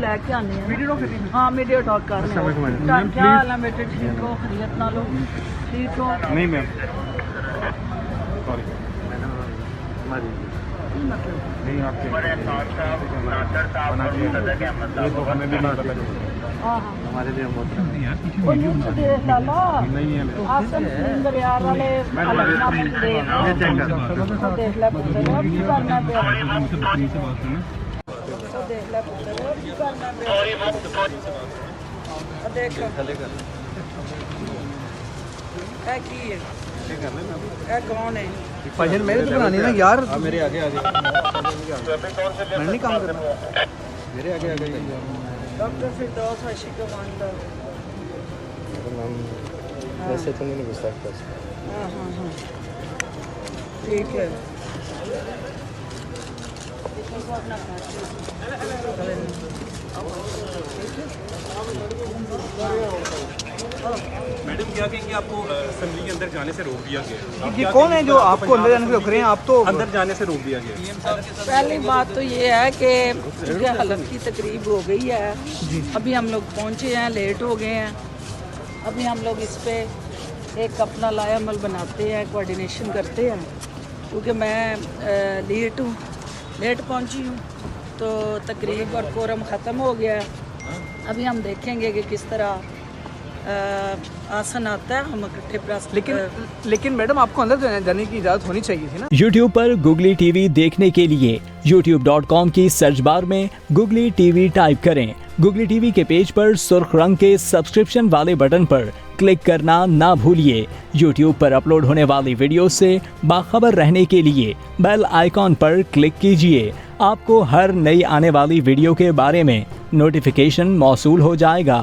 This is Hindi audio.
लैके आने हैं। वीडियो कर रही है। हाँ वीडियो टॉक कर रहे हैं। क्या हाल है बेटे, ठीक हो? खैरियत ना लो, ठीक हो? नहीं मैम सॉरी नहीं आपके ये तो हमें भी नहीं पता हाँ हाँ हमारे लिए वो न्यूज़ देख लाला नहीं है आसन सिंगर यार वाले अलगना देख ले पुत्र अब की करना पे तो देख ले पुत्र अब की करना पे देख है की है ये कौन है? भजन मेरे तो बनानी ना यार, मेरे आगे आगे मैंने नहीं काम करना। मेरे आगे आगे डॉक्टर फिरदौस आशिक कमांडर। ऐसे तो नहीं घुस सकता हाँ हाँ हाँ ठीक है। मैडम क्या कहेंगे, आपको असेंबली के अंदर जाने से रोक दिया गया? ये कौन है जो आपको अंदर जाने से रोक रहे हैं? आप तो अंदर जाने से रोक दिया गया। पहली बात तो ये है कि उनके हलफ की तकरीब हो गई है, अभी हम लोग पहुंचे हैं, लेट हो गए हैं। अभी हम लोग इस पे एक अपना लायामल बनाते हैं, कोऑर्डिनेशन करते हैं, क्योंकि मैं लेट पहुंची हूँ तो तकरीब और कोरम ख़त्म हो गया है। अभी हम देखेंगे कि किस तरह आसन आता है, हम इकट्ठे प्रेस लेकिन मैडम आपको अंदर जाने की इजाजत होनी चाहिए थी ना। YouTube पर Googly TV देखने के लिए youtube.com की सर्च बार में Googly TV टाइप करें। Googly TV के पेज पर सुर्ख रंग के सब्सक्रिप्शन वाले बटन पर क्लिक करना ना भूलिए। YouTube पर अपलोड होने वाली वीडियो से बाखबर रहने के लिए बेल आइकॉन पर क्लिक कीजिए। आपको हर नई आने वाली वीडियो के बारे में नोटिफिकेशन मौसूल हो जाएगा।